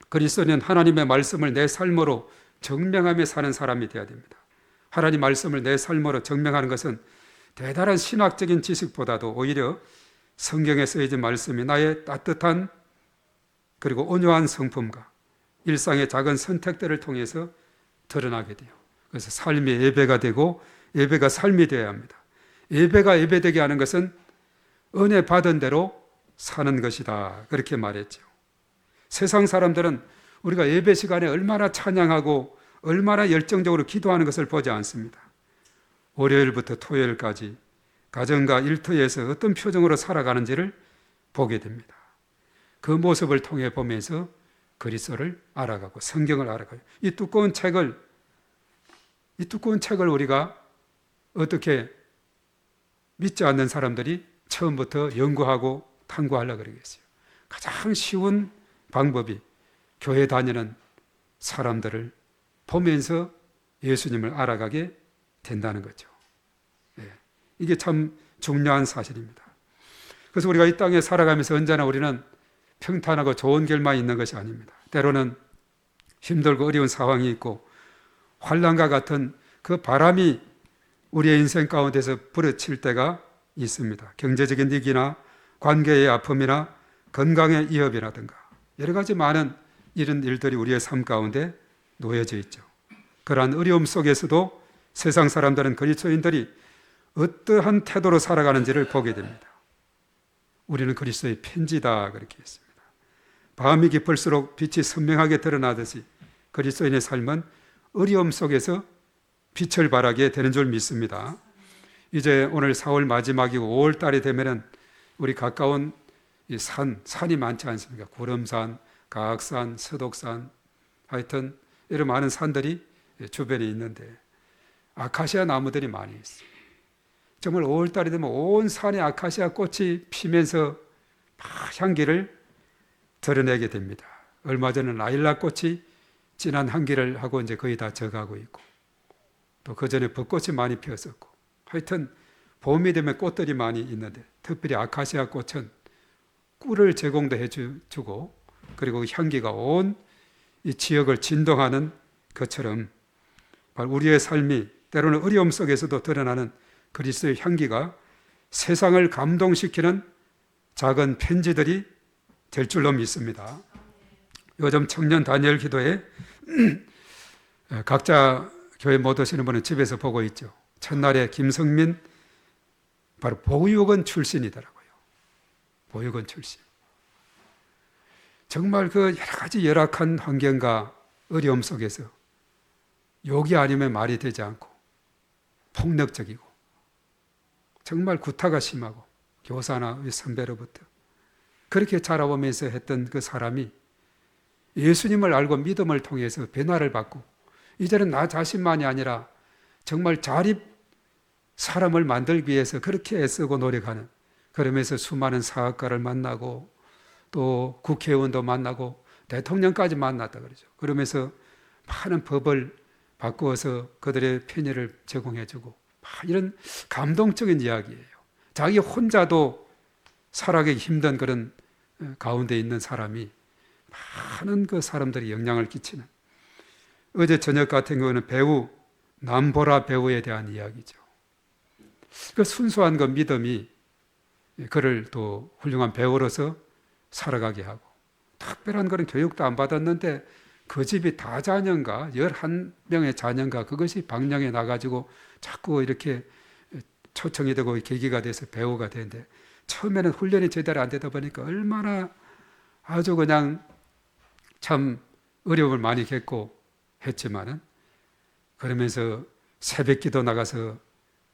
그리스도는 하나님의 말씀을 내 삶으로 증명하며 사는 사람이 되어야 됩니다. 하나님 말씀을 내 삶으로 증명하는 것은 대단한 신학적인 지식보다도 오히려 성경에 쓰여진 말씀이 나의 따뜻한 그리고 온유한 성품과 일상의 작은 선택들을 통해서 드러나게 돼요. 그래서 삶이 예배가 되고 예배가 삶이 되어야 합니다. 예배가 예배되게 하는 것은 은혜 받은 대로 사는 것이다. 그렇게 말했죠. 세상 사람들은 우리가 예배 시간에 얼마나 찬양하고 얼마나 열정적으로 기도하는 것을 보지 않습니다. 월요일부터 토요일까지 가정과 일터에서 어떤 표정으로 살아가는지를 보게 됩니다. 그 모습을 통해 보면서 그리스도를 알아가고 성경을 알아가요. 이 두꺼운 책을 우리가 어떻게 믿지 않는 사람들이 처음부터 연구하고 탐구하려고 그러겠어요. 가장 쉬운 방법이 교회 다니는 사람들을 보면서 예수님을 알아가게 된다는 거죠. 이게 참 중요한 사실입니다. 그래서 우리가 이 땅에 살아가면서 언제나 우리는 평탄하고 좋은 결만 있는 것이 아닙니다. 때로는 힘들고 어려운 상황이 있고 환난과 같은 그 바람이 우리의 인생 가운데서 부딪힐 때가 있습니다. 경제적인 위기나 관계의 아픔이나 건강의 위협이라든가 여러 가지 많은 이런 일들이 우리의 삶 가운데 놓여져 있죠. 그러한 어려움 속에서도 세상 사람들은 그리스도인들이 어떠한 태도로 살아가는지를 보게 됩니다. 우리는 그리스도의 편지다 그렇게 했습니다. 밤이 깊을수록 빛이 선명하게 드러나듯이 그리스도인의 삶은 어려움 속에서 빛을 발하게 되는 줄 믿습니다. 이제 오늘 4월 마지막이고 5월 달이 되면은 우리 가까운 이 산이 많지 않습니까? 구름산, 가악산, 서독산, 하여튼 이런 많은 산들이 주변에 있는데 아카시아 나무들이 많이 있어요. 정말 5월 달이 되면 온 산에 아카시아 꽃이 피면서 향기를 드러내게 됩니다. 얼마 전에 라일락 꽃이 진한 향기를 하고 이제 거의 다 져가고 있고 또 그 전에 벚꽃이 많이 피었었고 하여튼 봄이 되면 꽃들이 많이 있는데 특별히 아카시아 꽃은 꿀을 제공도 해주고 그리고 향기가 온 이 지역을 진동하는 것처럼 우리의 삶이 때로는 어려움 속에서도 드러나는 그리스도의 향기가 세상을 감동시키는 작은 편지들이 될 줄로 믿습니다. 요즘 청년 다니엘 기도에 각자 교회 못 오시는 분은 집에서 보고 있죠. 첫날에 김성민 바로 보육원 출신이더라고요. 보육원 출신. 정말 그 여러 가지 열악한 환경과 어려움 속에서 욕이 아니면 말이 되지 않고 폭력적이고 정말 구타가 심하고 교사나 선배로부터 그렇게 자라오면서 했던 그 사람이 예수님을 알고 믿음을 통해서 변화를 받고 이제는 나 자신만이 아니라 정말 자립 사람을 만들기 위해서 그렇게 애쓰고 노력하는 그러면서 수많은 사학가를 만나고 또 국회의원도 만나고 대통령까지 만났다 그러죠. 그러면서 많은 법을 바꾸어서 그들의 편의를 제공해주고 이런 감동적인 이야기예요. 자기 혼자도 살아가기 힘든 그런 가운데 있는 사람이 많은 그 사람들이 영향을 끼치는 어제 저녁 같은 경우는 배우 남보라 배우에 대한 이야기죠. 그 순수한 그 믿음이 그를 또 훌륭한 배우로서 살아가게 하고 특별한 그런 교육도 안 받았는데 그 집이 다자녀인가 11명의 자녀인가 그것이 방영에 나가지고 자꾸 이렇게 초청이 되고 계기가 돼서 배우가 되는데 처음에는 훈련이 제대로 안 되다 보니까 얼마나 아주 그냥 참 어려움을 많이 겪고 했지만은, 그러면서 새벽 기도 나가서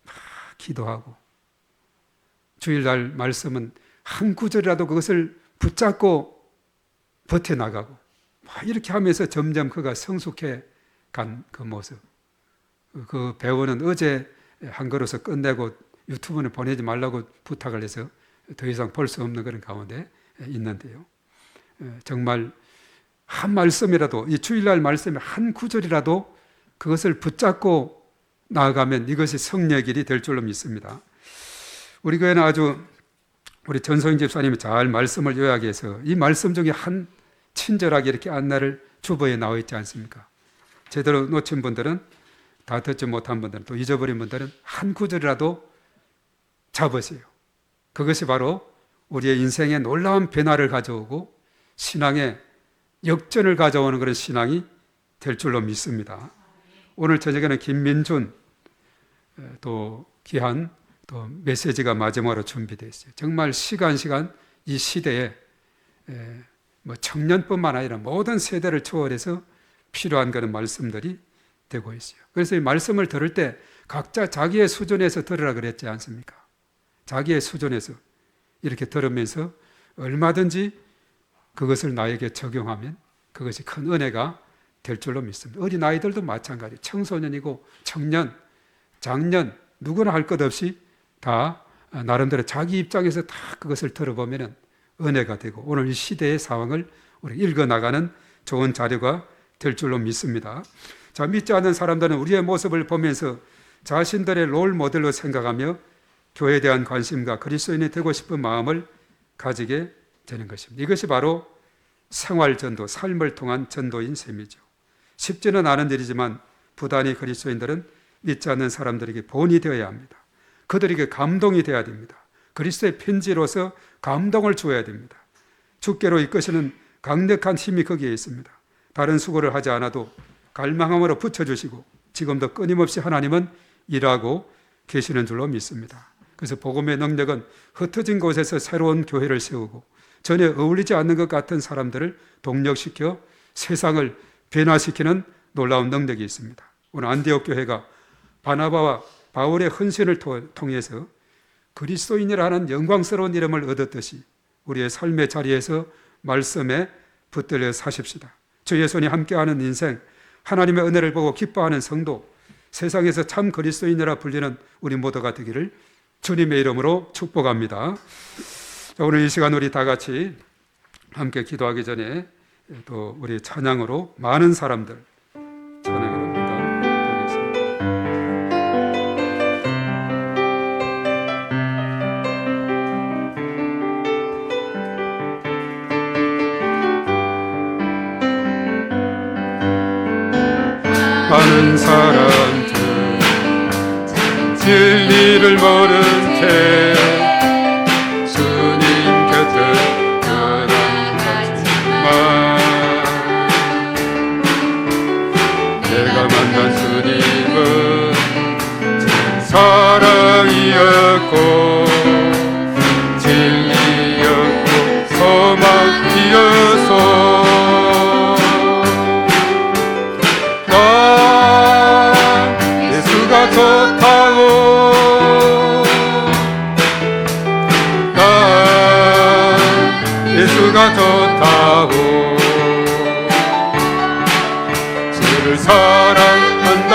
막 기도하고, 주일날 말씀은 한 구절이라도 그것을 붙잡고 버텨나가고, 이렇게 하면서 점점 그가 성숙해 간 그 모습. 그 배우는 어제 한 걸어서 끝내고 유튜브는 보내지 말라고 부탁을 해서 더 이상 볼 수 없는 그런 가운데 있는데요. 정말 한 말씀이라도, 이 주일날 말씀의 한 구절이라도 그것을 붙잡고 나아가면 이것이 성령의 길이 될 줄로 믿습니다. 우리 교회는 아주 우리 전소영 집사님이 잘 말씀을 요약해서 이 말씀 중에 한 친절하게 이렇게 안내를 주보에 나와 있지 않습니까? 제대로 놓친 분들은, 다 듣지 못한 분들은, 또 잊어버린 분들은 한 구절이라도 잡으세요. 그것이 바로 우리의 인생에 놀라운 변화를 가져오고 신앙의 역전을 가져오는 그런 신앙이 될 줄로 믿습니다. 오늘 저녁에는 김민준 또 귀한 또 메시지가 마지막으로 준비되어 있어요. 정말 시간 이 시대에 뭐 청년뿐만 아니라 모든 세대를 초월해서 필요한 그런 말씀들이 되고 있어요. 그래서 이 말씀을 들을 때 각자 자기의 수준에서 들으라 그랬지 않습니까? 자기의 수준에서 이렇게 들으면서 얼마든지 그것을 나에게 적용하면 그것이 큰 은혜가 될 줄로 믿습니다. 어린아이들도 마찬가지, 청소년이고 청년, 장년 누구나 할 것 없이 다 나름대로 자기 입장에서 다 그것을 들어보면 은혜가 되고 오늘 이 시대의 상황을 우리 읽어나가는 좋은 자료가 될 줄로 믿습니다. 자, 믿지 않는 사람들은 우리의 모습을 보면서 자신들의 롤 모델로 생각하며 교회에 대한 관심과 그리스도인이 되고 싶은 마음을 가지게 되는 것입니다. 이것이 바로 생활전도, 삶을 통한 전도인 셈이죠. 쉽지는 않은 일이지만 부단히 그리스도인들은 믿지 않는 사람들에게 본이 되어야 합니다. 그들에게 감동이 되어야 됩니다. 그리스도의 편지로서 감동을 주어야 됩니다. 주께로 이끄시는 강력한 힘이 거기에 있습니다. 다른 수고를 하지 않아도 갈망함으로 붙여주시고 지금도 끊임없이 하나님은 일하고 계시는 줄로 믿습니다. 그래서 복음의 능력은 흩어진 곳에서 새로운 교회를 세우고 전혀 어울리지 않는 것 같은 사람들을 동력시켜 세상을 변화시키는 놀라운 능력이 있습니다. 오늘 안디옥 교회가 바나바와 바울의 헌신을 통해서 그리스도인이라는 영광스러운 이름을 얻었듯이 우리의 삶의 자리에서 말씀에 붙들려 사십시다. 주의 손이 함께하는 인생, 하나님의 은혜를 보고 기뻐하는 성도, 세상에서 참 그리스도인이라 불리는 우리 모두가 되기를 주님의 이름으로 축복합니다. 자, 오늘 이 시간 우리 다 같이 함께 기도하기 전에 또 우리 찬양으로 많은 사람들 찬양을 합니다. 많은 사람들 진리를 모른 채 주님 곁을 떠나갔지만 내가 만난 주님은 사랑이었고 진리였고 소망이었소. 예수가 좋다고 예수가 좋다고 주를 사랑한다던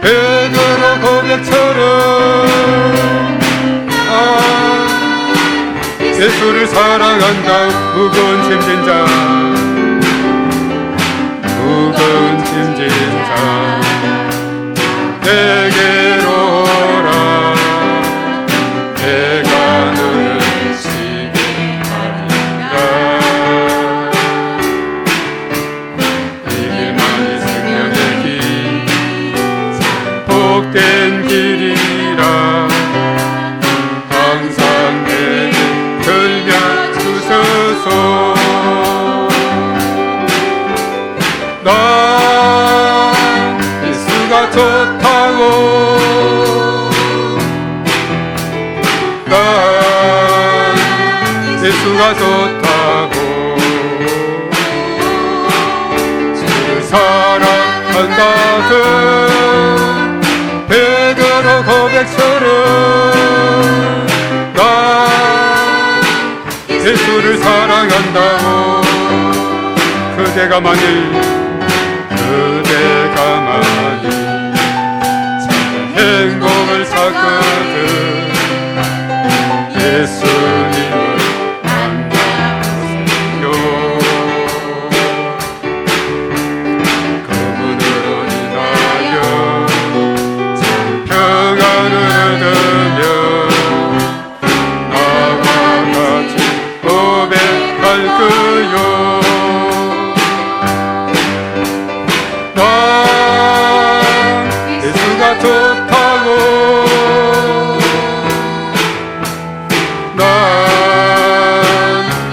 베드로 고백처럼 예수를 사랑한다. 무거운 짐진 자 무거운 짐진 자 내게로 오라. 내가 너를 쉬게 하리라. 이 길만이 생명의 길 복된 길이라. 항상 내게 들려 주소서. 나 예수가 좋다고 예수가 좋다고 주를 사랑한다던 베드로 고백처럼 나 예수를 사랑한다고 그대가 만일 행복을 찾거든 예수님을 만나보세요. 그분으로 인하여 참 평안을 얻으며 나와 같이 고백할 거요. 난 예수가 좋다고 난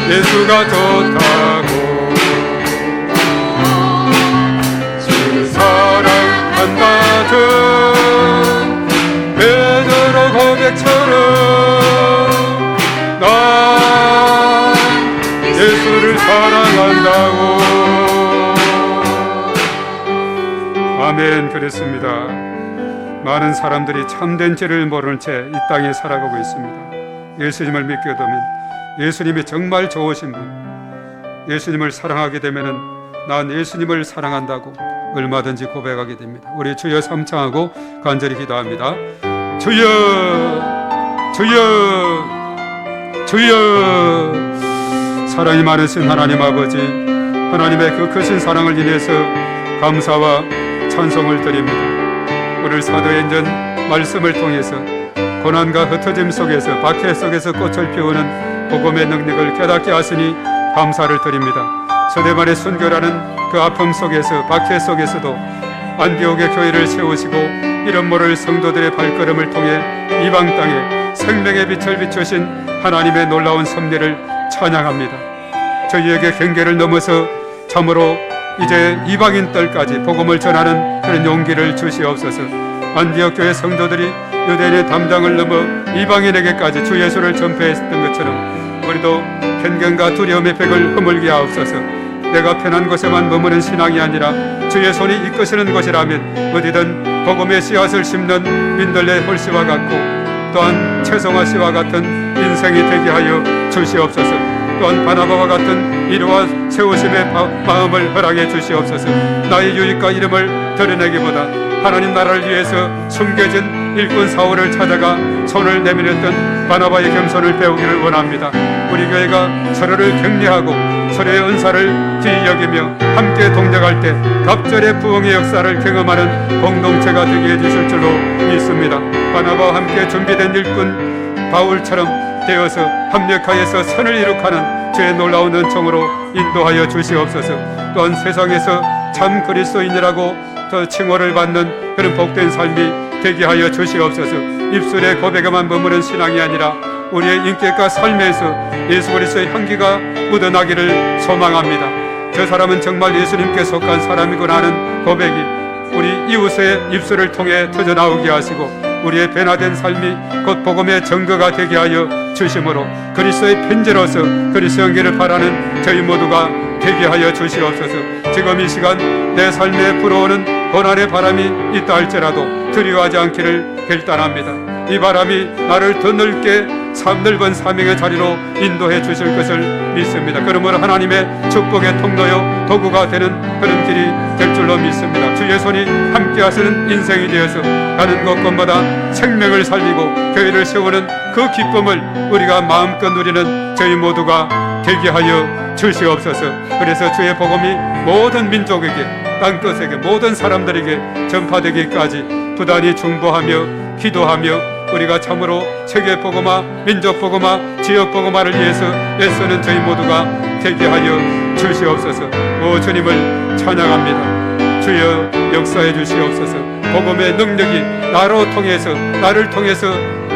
예수가 좋다고 주를 사랑한다던 베드로 고백처럼 난 예수를 사랑한다고. 아멘. 그렇습니다. 많은 사람들이 참된 죄를 모르는 채 이 땅에 살아가고 있습니다. 예수님을 믿게 되면 예수님이 정말 좋으신 분, 예수님을 사랑하게 되면 난 예수님을 사랑한다고 얼마든지 고백하게 됩니다. 우리 주여 삼창하고 간절히 기도합니다. 주여 주여 주여. 사랑이 많으신 하나님 아버지, 하나님의 그 크신 사랑을 인해서 감사와 찬송을 드립니다. 오늘 사도행전 말씀을 통해서 고난과 흩어짐 속에서 박해 속에서 꽃을 피우는 복음의 능력을 깨닫게 하시니 감사를 드립니다. 서대만의 순교라는 그 아픔 속에서 박해 속에서도 안디옥의 교회를 세우시고 이름 모를 성도들의 발걸음을 통해 이방 땅에 생명의 빛을 비추신 하나님의 놀라운 섭리를 찬양합니다. 저희에게 경계를 넘어서 참으로 이제 이방인 뜰까지 복음을 전하는 그런 용기를 주시옵소서. 안디옥 교회 성도들이 유대인의 담당을 넘어 이방인에게까지 주 예수를 전파했던 것처럼 우리도 편견과 두려움의 벽을 허물게 하옵소서. 내가 편한 곳에만 머무는 신앙이 아니라 주의 손이 이끄시는 곳이라면 어디든 복음의 씨앗을 심는 민들레 홀씨와 같고 또한 최성화 씨와 같은 인생이 되게 하여 주시옵소서. 또한 바나바와 같은 이루와 세우심의 마음을 허락해 주시옵소서. 나의 유익과 이름을 드러내기보다 하나님 나라를 위해서 숨겨진 일꾼 사울을 찾아가 손을 내밀었던 바나바의 겸손을 배우기를 원합니다. 우리 교회가 서로를 격려하고 서로의 은사를 귀히 여기며 함께 동력할 때 갑절의 부흥의 역사를 경험하는 공동체가 되게 해주실 줄로 믿습니다. 바나바와 함께 준비된 일꾼 바울처럼 되어서 합력하여서 선을 이룩하는 주의 놀라운 은총으로 인도하여 주시옵소서. 또한 세상에서 참 그리스도인이라고 더 칭호를 받는 그런 복된 삶이 되게 하여 주시옵소서. 입술의 고백에만 머무는 신앙이 아니라 우리의 인격과 삶에서 예수 그리스도의 향기가 묻어나기를 소망합니다. 저 사람은 정말 예수님께 속한 사람이구나 하는 고백이 우리 이웃의 입술을 통해 터져나오게 하시고 우리의 변화된 삶이 곧 복음의 증거가 되게 하여 주심으로 그리스도의 편지로서 그리스도의 연계를 바라는 저희 모두가 되게 하여 주시옵소서. 지금 이 시간 내 삶에 불어오는 고난의 바람이 있다 할지라도 두려워하지 않기를 결단합니다. 이 바람이 나를 더 넓게 넓은 사명의 자리로 인도해 주실 것을 믿습니다. 그러므로 하나님의 축복의 통로요 도구가 되는 그런 길이 될 줄로 믿습니다. 주의 손이 함께 하시는 인생이 되어서 가는 곳곳마다 생명을 살리고 교회를 세우는 그 기쁨을 우리가 마음껏 누리는 저희 모두가 되게 하여 주시옵소서. 그래서 주의 복음이 모든 민족에게 땅끝에게 모든 사람들에게 전파되기까지 부단히 중보하며 기도하며 우리가 참으로 세계 복음화, 민족 복음화, 지역 복음화를 위해서 애쓰는 저희 모두가 되게 하여 주시옵소서. 오 주님을 찬양합니다. 주여 역사해 주시옵소서. 복음의 능력이 나를 통해서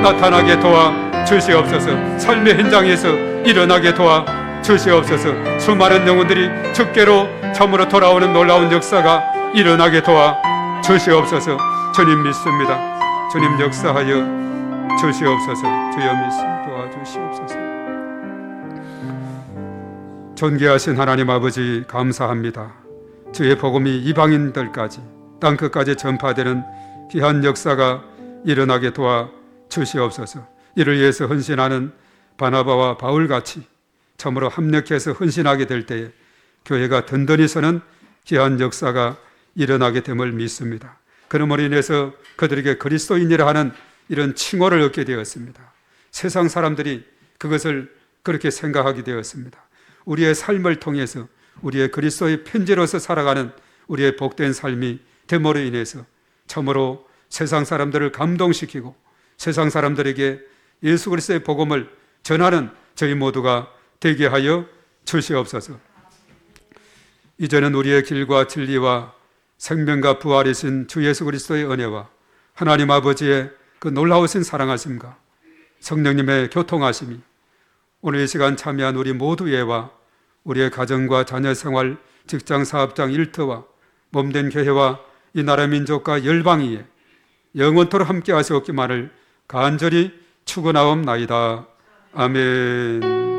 나타나게 도와 주시옵소서. 삶의 현장에서 일어나게 도와 주시옵소서. 수많은 영혼들이 주께로 참으로 돌아오는 놀라운 역사가 일어나게 도와 주시옵소서. 주님 믿습니다. 주님 역사하여 주시옵소서. 주여 믿음 도와주시옵소서. 존귀하신 하나님 아버지, 감사합니다. 주의 복음이 이방인들까지 땅끝까지 전파되는 귀한 역사가 일어나게 도와 주시옵소서. 이를 위해서 헌신하는 바나바와 바울같이 참으로 합력해서 헌신하게 될 때에 교회가 든든히 서는 귀한 역사가 일어나게 됨을 믿습니다. 그러므로 인해서 그들에게 그리스도인이라 하는 이런 칭호를 얻게 되었습니다. 세상 사람들이 그것을 그렇게 생각하게 되었습니다. 우리의 삶을 통해서 우리의 그리스도의 편지로서 살아가는 우리의 복된 삶이 됨으로 인해서 참으로 세상 사람들을 감동시키고 세상 사람들에게 예수 그리스도의 복음을 전하는 저희 모두가 되게 하여 주시옵소서. 이제는 우리의 길과 진리와 생명과 부활이신 주 예수 그리스도의 은혜와 하나님 아버지의 그 놀라우신 사랑하심과 성령님의 교통하심이 오늘 이 시간 참여한 우리 모두의와 우리의 가정과 자녀 생활, 직장, 사업장, 일터와 몸된 교회와 이 나라 민족과 열방위에 영원토록 함께 하시옵기만을 간절히 축원하옵나이다. 아멘.